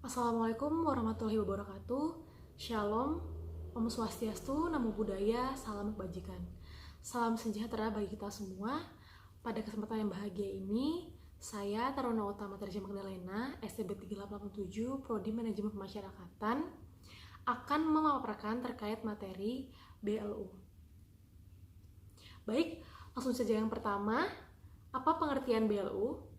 Assalamualaikum warahmatullahi wabarakatuh. Shalom, Om Swastiastu, Namo Buddhaya, Salam Kebajikan. Salam sejahtera bagi kita semua. Pada kesempatan yang bahagia ini, saya Taruna Utama Terjemah Magdalena, STB 3887, Prodi Manajemen Pemasyarakatan, akan memaparkan terkait materi BLU. Baik, langsung saja yang pertama, apa pengertian BLU?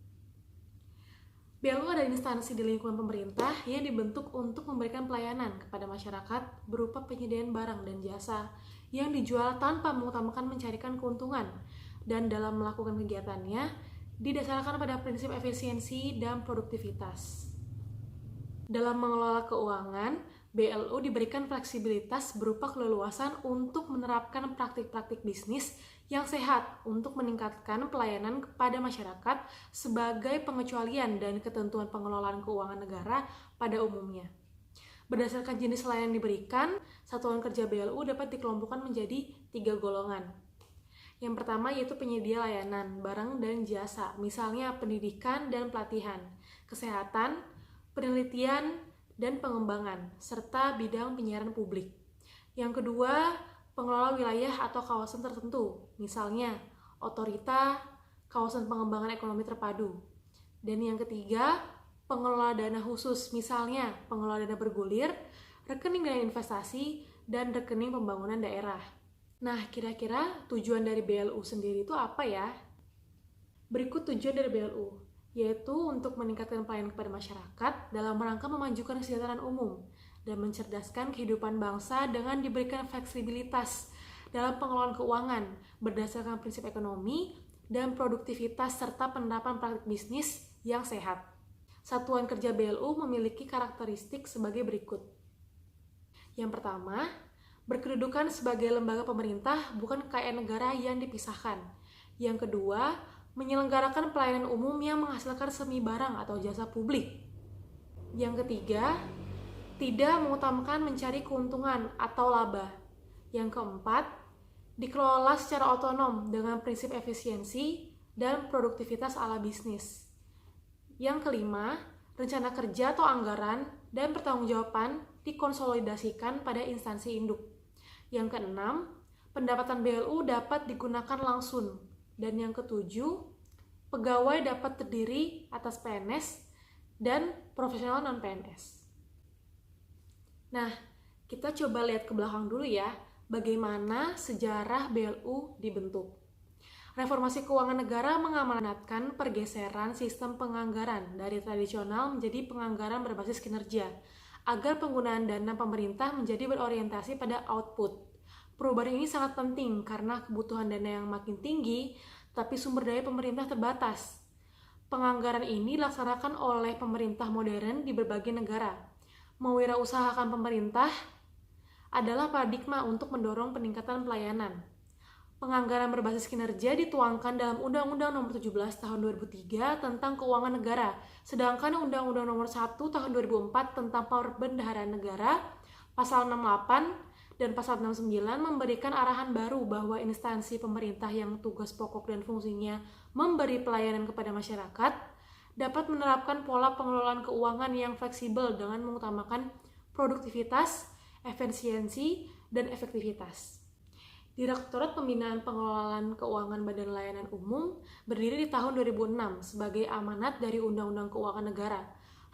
BLU adalah instansi di lingkungan pemerintah yang dibentuk untuk memberikan pelayanan kepada masyarakat berupa penyediaan barang dan jasa yang dijual tanpa mengutamakan mencarikan keuntungan, dan dalam melakukan kegiatannya didasarkan pada prinsip efisiensi dan produktivitas. Dalam mengelola keuangan, BLU diberikan fleksibilitas berupa keleluasan untuk menerapkan praktik-praktik bisnis yang sehat untuk meningkatkan pelayanan kepada masyarakat sebagai pengecualian dan ketentuan pengelolaan keuangan negara pada umumnya. Berdasarkan jenis layanan diberikan, satuan kerja BLU dapat dikelompokkan menjadi 3 golongan. Yang pertama yaitu penyedia layanan, barang dan jasa, misalnya pendidikan dan pelatihan, kesehatan, penelitian, dan pengembangan, serta bidang penyiaran publik. Yang kedua, pengelola wilayah atau kawasan tertentu, misalnya otorita, kawasan pengembangan ekonomi terpadu. Dan yang ketiga, pengelola dana khusus, misalnya pengelola dana bergulir, rekening dana investasi, dan rekening pembangunan daerah. Nah, kira-kira tujuan dari BLU sendiri itu apa ya? Berikut tujuan dari BLU, yaitu untuk meningkatkan pelayanan kepada masyarakat dalam rangka memajukan kesejahteraan umum dan mencerdaskan kehidupan bangsa dengan diberikan fleksibilitas dalam pengelolaan keuangan berdasarkan prinsip ekonomi dan produktivitas serta penerapan praktik bisnis yang sehat. Satuan kerja BLU memiliki karakteristik sebagai berikut. Yang pertama, berkedudukan sebagai lembaga pemerintah bukan kekayaan negara yang dipisahkan. Yang kedua, menyelenggarakan pelayanan umum yang menghasilkan semi barang atau jasa publik. Yang ketiga, tidak mengutamakan mencari keuntungan atau laba. Yang keempat, dikelola secara otonom dengan prinsip efisiensi dan produktivitas ala bisnis. Yang kelima, rencana kerja atau anggaran dan pertanggungjawaban dikonsolidasikan pada instansi induk. Yang keenam, pendapatan BLU dapat digunakan langsung. Dan yang ketujuh, pegawai dapat terdiri atas PNS dan profesional non-PNS. Nah, kita coba lihat ke belakang dulu ya, bagaimana sejarah BLU dibentuk. Reformasi keuangan negara mengamanatkan pergeseran sistem penganggaran dari tradisional menjadi penganggaran berbasis kinerja, agar penggunaan dana pemerintah menjadi berorientasi pada output. Perubahan ini sangat penting karena kebutuhan dana yang makin tinggi, tapi sumber daya pemerintah terbatas. Penganggaran ini dilaksanakan oleh pemerintah modern di berbagai negara. Mewirausahakan pemerintah adalah paradigma untuk mendorong peningkatan pelayanan. Penganggaran berbasis kinerja dituangkan dalam Undang-Undang Nomor 17 Tahun 2003 tentang Keuangan Negara, sedangkan Undang-Undang Nomor 1 Tahun 2004 tentang Perbendaharaan Negara, Pasal 68 dan Pasal 69 memberikan arahan baru bahwa instansi pemerintah yang tugas pokok dan fungsinya memberi pelayanan kepada masyarakat dapat menerapkan pola pengelolaan keuangan yang fleksibel dengan mengutamakan produktivitas, efisiensi, dan efektivitas. Direktorat Pembinaan Pengelolaan Keuangan Badan Layanan Umum berdiri di tahun 2006 sebagai amanat dari Undang-Undang Keuangan Negara.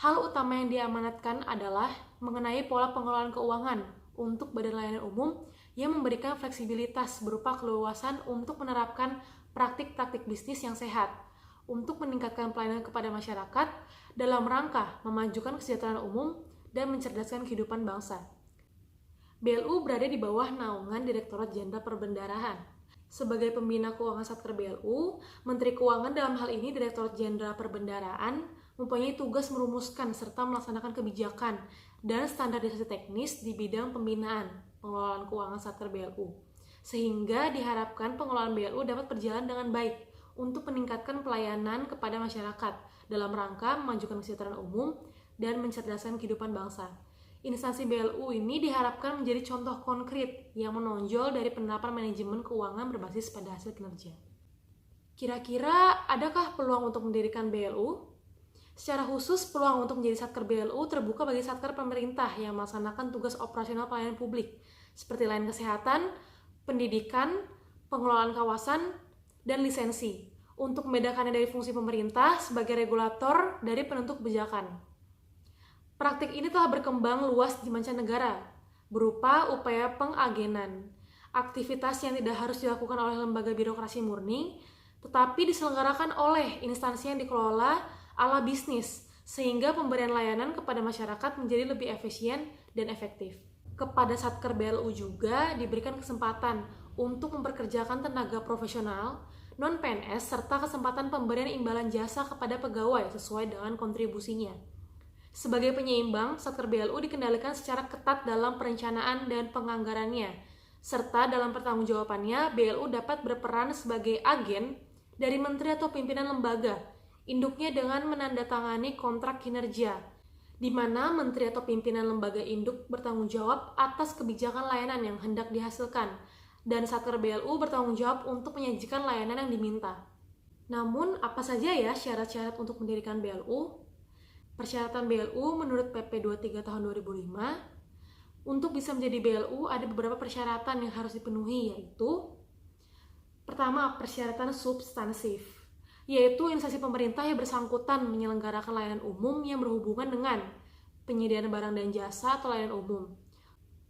Hal utama yang diamanatkan adalah mengenai pola pengelolaan keuangan untuk Badan Layanan Umum yang memberikan fleksibilitas berupa keleluasan untuk menerapkan praktik-praktik bisnis yang sehat untuk meningkatkan pelayanan kepada masyarakat dalam rangka memajukan kesejahteraan umum dan mencerdaskan kehidupan bangsa. BLU berada di bawah naungan Direktorat Jenderal Perbendaharaan. Sebagai pembina keuangan Satker BLU, Menteri Keuangan dalam hal ini Direktorat Jenderal Perbendaharaan mempunyai tugas merumuskan serta melaksanakan kebijakan dan standarisasi teknis di bidang pembinaan pengelolaan keuangan Satker BLU, sehingga diharapkan pengelolaan BLU dapat berjalan dengan baik untuk meningkatkan pelayanan kepada masyarakat dalam rangka memajukan kesejahteraan umum dan mencerdaskan kehidupan bangsa. Instansi BLU ini diharapkan menjadi contoh konkret yang menonjol dari penerapan manajemen keuangan berbasis pada hasil kinerja. Kira-kira adakah peluang untuk mendirikan BLU? Secara khusus, peluang untuk menjadi Satker BLU terbuka bagi Satker pemerintah yang melaksanakan tugas operasional pelayanan publik, seperti layanan kesehatan, pendidikan, pengelolaan kawasan, dan lisensi, untuk membedakannya dari fungsi pemerintah sebagai regulator dari penentu kebijakan. Praktik ini telah berkembang luas di mancanegara, berupa upaya pengagenan, aktivitas yang tidak harus dilakukan oleh lembaga birokrasi murni, tetapi diselenggarakan oleh instansi yang dikelola ala bisnis, sehingga pemberian layanan kepada masyarakat menjadi lebih efisien dan efektif. Kepada Satker BLU juga diberikan kesempatan untuk memperkerjakan tenaga profesional, non-PNS, serta kesempatan pemberian imbalan jasa kepada pegawai sesuai dengan kontribusinya. Sebagai penyeimbang, Satker BLU dikendalikan secara ketat dalam perencanaan dan penganggarannya, serta dalam pertanggungjawabannya, BLU dapat berperan sebagai agen dari menteri atau pimpinan lembaga, induknya dengan menandatangani kontrak kinerja, di mana menteri atau pimpinan lembaga induk bertanggung jawab atas kebijakan layanan yang hendak dihasilkan, dan Satker BLU bertanggung jawab untuk menyajikan layanan yang diminta. Namun, apa saja ya syarat-syarat untuk mendirikan BLU? Persyaratan BLU menurut PP 23 tahun 2005, untuk bisa menjadi BLU ada beberapa persyaratan yang harus dipenuhi, yaitu pertama, persyaratan substansif, yaitu instansi pemerintah yang bersangkutan menyelenggarakan layanan umum yang berhubungan dengan penyediaan barang dan jasa atau layanan umum,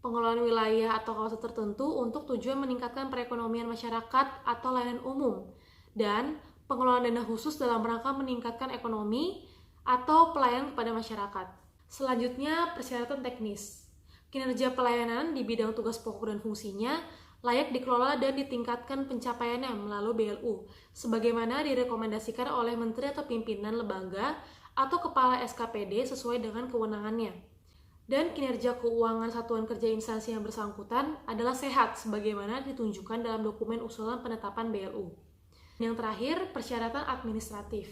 pengelolaan wilayah atau kawasan tertentu untuk tujuan meningkatkan perekonomian masyarakat atau layanan umum, dan pengelolaan dana khusus dalam rangka meningkatkan ekonomi atau pelayanan kepada masyarakat. Selanjutnya, persyaratan teknis. Kinerja pelayanan di bidang tugas pokok dan fungsinya layak dikelola dan ditingkatkan pencapaiannya melalui BLU, sebagaimana direkomendasikan oleh menteri atau pimpinan lembaga atau kepala SKPD sesuai dengan kewenangannya. Dan kinerja keuangan satuan kerja instansi yang bersangkutan adalah sehat, sebagaimana ditunjukkan dalam dokumen usulan penetapan BLU. Yang terakhir, persyaratan administratif,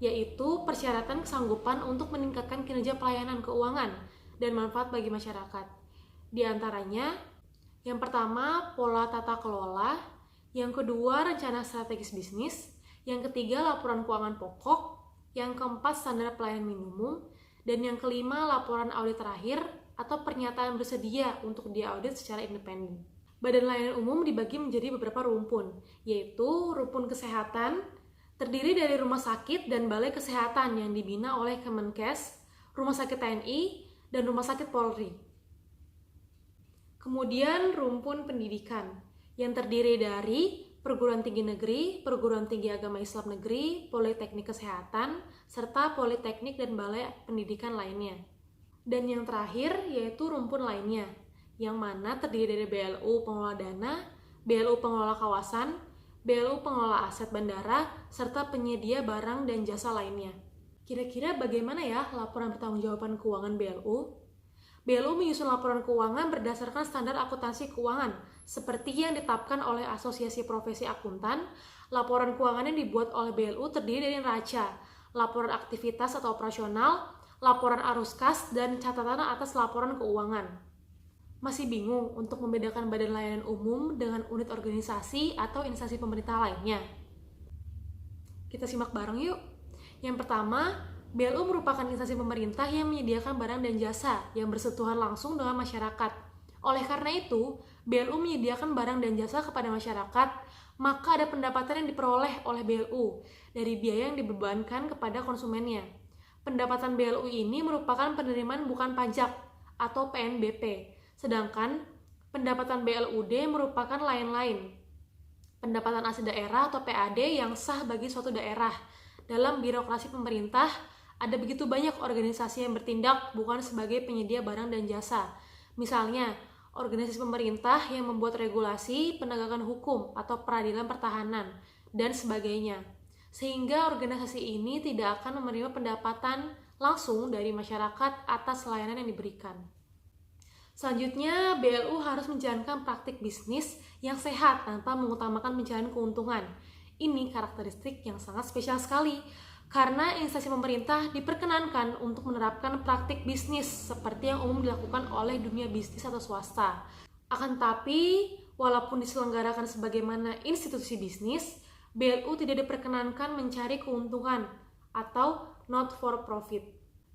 yaitu persyaratan kesanggupan untuk meningkatkan kinerja pelayanan keuangan dan manfaat bagi masyarakat. Di antaranya, yang pertama, pola tata kelola, yang kedua, rencana strategis bisnis, yang ketiga, laporan keuangan pokok, yang keempat, standar pelayanan minimum, dan yang kelima, laporan audit terakhir atau pernyataan bersedia untuk diaudit secara independen. Badan layanan umum dibagi menjadi beberapa rumpun, yaitu rumpun kesehatan, terdiri dari rumah sakit dan balai kesehatan yang dibina oleh Kemenkes, rumah sakit TNI, dan rumah sakit Polri. Kemudian rumpun pendidikan yang terdiri dari perguruan tinggi negeri, perguruan tinggi agama Islam negeri, politeknik kesehatan, serta politeknik dan balai pendidikan lainnya. Dan yang terakhir yaitu rumpun lainnya, yang mana terdiri dari BLU pengelola dana, BLU pengelola kawasan, BLU pengelola aset bandara, serta penyedia barang dan jasa lainnya. Kira-kira bagaimana ya laporan pertanggungjawaban keuangan BLU? BLU menyusun laporan keuangan berdasarkan standar akuntansi keuangan, seperti yang ditetapkan oleh Asosiasi Profesi Akuntan. Laporan keuangan yang dibuat oleh BLU terdiri dari neraca, laporan aktivitas atau operasional, laporan arus kas, dan catatan atas laporan keuangan. Masih bingung untuk membedakan badan layanan umum dengan unit organisasi atau instansi pemerintah lainnya? Kita simak bareng yuk. Yang pertama, BLU merupakan instansi pemerintah yang menyediakan barang dan jasa yang bersentuhan langsung dengan masyarakat. Oleh karena itu, BLU menyediakan barang dan jasa kepada masyarakat, maka ada pendapatan yang diperoleh oleh BLU dari biaya yang dibebankan kepada konsumennya. Pendapatan BLU ini merupakan penerimaan bukan pajak atau PNBP, sedangkan pendapatan BLUD merupakan lain-lain. Pendapatan asli daerah atau PAD yang sah bagi suatu daerah. Dalam birokrasi pemerintah, ada begitu banyak organisasi yang bertindak bukan sebagai penyedia barang dan jasa. Misalnya, organisasi pemerintah yang membuat regulasi, penegakan hukum, atau peradilan pertahanan, dan sebagainya. Sehingga organisasi ini tidak akan menerima pendapatan langsung dari masyarakat atas layanan yang diberikan. Selanjutnya, BLU harus menjalankan praktik bisnis yang sehat tanpa mengutamakan mencari keuntungan. Ini karakteristik yang sangat spesial sekali, karena instansi pemerintah diperkenankan untuk menerapkan praktik bisnis seperti yang umum dilakukan oleh dunia bisnis atau swasta. Akan tetapi, walaupun diselenggarakan sebagaimana institusi bisnis, BLU tidak diperkenankan mencari keuntungan atau not for profit.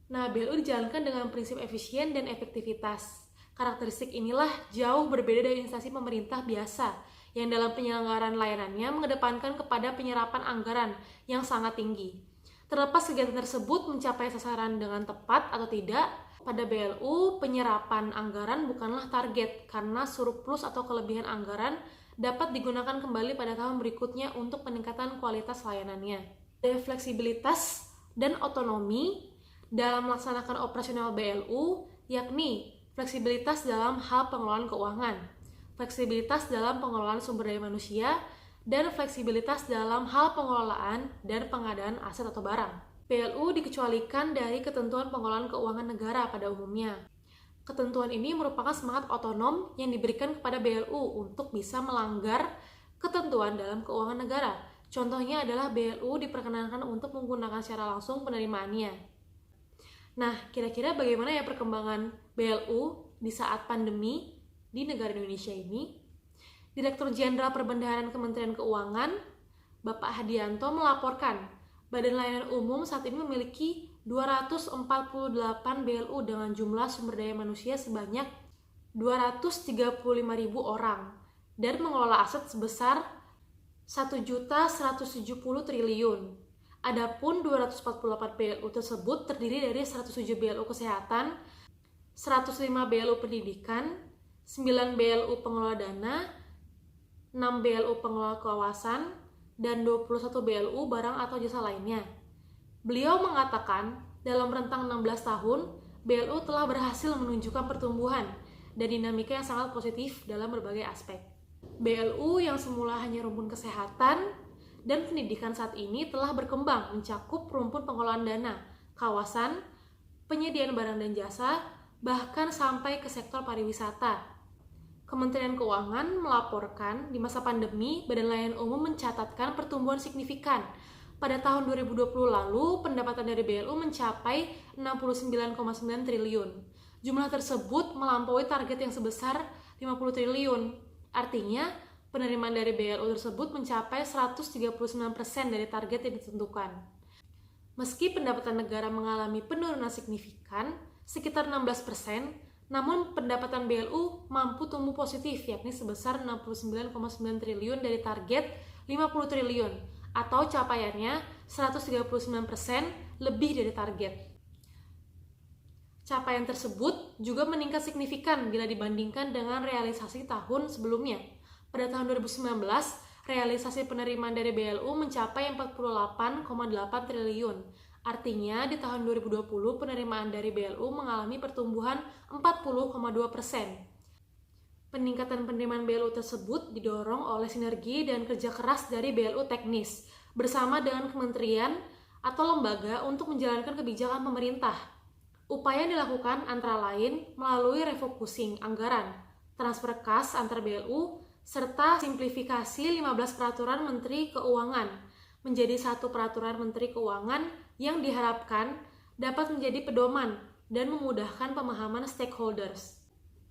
Nah, BLU dijalankan dengan prinsip efisien dan efektivitas. Karakteristik inilah jauh berbeda dari instansi pemerintah biasa yang dalam penyelenggaraan layanannya mengedepankan kepada penyerapan anggaran yang sangat tinggi. Terlepas kegiatan tersebut mencapai sasaran dengan tepat atau tidak, pada BLU penyerapan anggaran bukanlah target karena surplus atau kelebihan anggaran dapat digunakan kembali pada tahun berikutnya untuk peningkatan kualitas layanannya. Ada fleksibilitas dan otonomi dalam melaksanakan operasional BLU, yakni fleksibilitas dalam hal pengelolaan keuangan, fleksibilitas dalam pengelolaan sumber daya manusia, dan fleksibilitas dalam hal pengelolaan dan pengadaan aset atau barang. BLU dikecualikan dari ketentuan pengelolaan keuangan negara pada umumnya. Ketentuan ini merupakan semangat otonom yang diberikan kepada BLU untuk bisa melanggar ketentuan dalam keuangan negara. Contohnya adalah BLU diperkenankan untuk menggunakan secara langsung penerimaannya. Nah, kira-kira bagaimana ya perkembangan BLU di saat pandemi di negara Indonesia ini? Direktur Jenderal Perbendaharaan Kementerian Keuangan, Bapak Hadianto melaporkan, Badan Layanan Umum saat ini memiliki 248 BLU dengan jumlah sumber daya manusia sebanyak 235.000 orang dan mengelola aset sebesar 1.170 triliun. Adapun 248 BLU tersebut terdiri dari 107 BLU kesehatan, 105 BLU pendidikan, 9 BLU pengelola dana, 6 BLU pengelola kawasan, dan 21 BLU barang atau jasa lainnya. Beliau mengatakan, dalam rentang 16 tahun, BLU telah berhasil menunjukkan pertumbuhan dan dinamika yang sangat positif dalam berbagai aspek. BLU yang semula hanya rumpun kesehatan dan pendidikan saat ini telah berkembang mencakup rumpun pengelolaan dana, kawasan, penyediaan barang dan jasa, bahkan sampai ke sektor pariwisata. Kementerian Keuangan melaporkan di masa pandemi, Badan Layanan Umum mencatatkan pertumbuhan signifikan. Pada tahun 2020 lalu, pendapatan dari BLU mencapai 69,9 triliun. Jumlah tersebut melampaui target yang sebesar 50 triliun. Artinya, penerimaan dari BLU tersebut mencapai 139% dari target yang ditentukan. Meski pendapatan negara mengalami penurunan signifikan, sekitar 16%, namun pendapatan BLU mampu tumbuh positif, yakni sebesar 69,9 triliun dari target 50 triliun, atau capaiannya 139% lebih dari target. Capaian tersebut juga meningkat signifikan bila dibandingkan dengan realisasi tahun sebelumnya. Pada tahun 2019, realisasi penerimaan dari BLU mencapai 48,8 triliun. Artinya, di tahun 2020 penerimaan dari BLU mengalami pertumbuhan 40,2%. Peningkatan penerimaan BLU tersebut didorong oleh sinergi dan kerja keras dari BLU teknis bersama dengan kementerian atau lembaga untuk menjalankan kebijakan pemerintah. Upaya yang dilakukan antara lain melalui refocusing anggaran, transfer kas antar BLU, serta simplifikasi 15 peraturan Menteri Keuangan menjadi satu peraturan Menteri Keuangan yang diharapkan dapat menjadi pedoman dan memudahkan pemahaman stakeholders.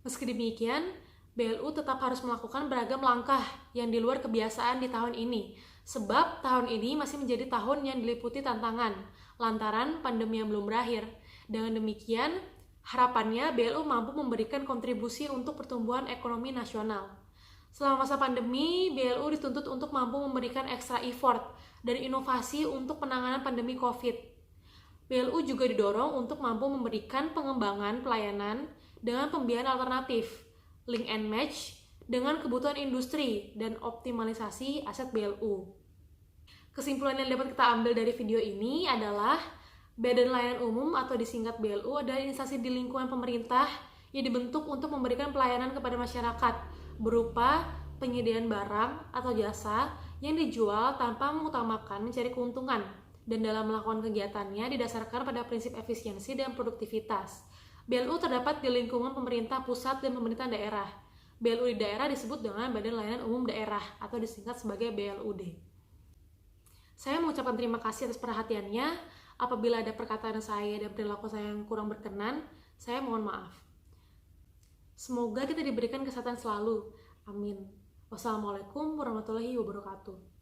Meski demikian, BLU tetap harus melakukan beragam langkah yang di luar kebiasaan di tahun ini, sebab tahun ini masih menjadi tahun yang diliputi tantangan, lantaran pandemi yang belum berakhir. Dengan demikian, harapannya BLU mampu memberikan kontribusi untuk pertumbuhan ekonomi nasional. Selama masa pandemi, BLU dituntut untuk mampu memberikan extra effort dan inovasi untuk penanganan pandemi COVID. BLU juga didorong untuk mampu memberikan pengembangan pelayanan dengan pembiayaan alternatif, link and match dengan kebutuhan industri, dan optimalisasi aset BLU. Kesimpulan yang dapat kita ambil dari video ini adalah Badan Layanan Umum atau disingkat BLU adalah instansi di lingkungan pemerintah yang dibentuk untuk memberikan pelayanan kepada masyarakat berupa penyediaan barang atau jasa yang dijual tanpa mengutamakan mencari keuntungan, dan dalam melakukan kegiatannya didasarkan pada prinsip efisiensi dan produktivitas. BLU terdapat di lingkungan pemerintah pusat dan pemerintah daerah. BLU di daerah disebut dengan Badan Layanan Umum Daerah atau disingkat sebagai BLUD. Saya mengucapkan terima kasih atas perhatiannya. Apabila ada perkataan saya dan perilaku saya yang kurang berkenan, saya mohon maaf. Semoga kita diberikan kesehatan selalu. Amin. Wassalamualaikum warahmatullahi wabarakatuh.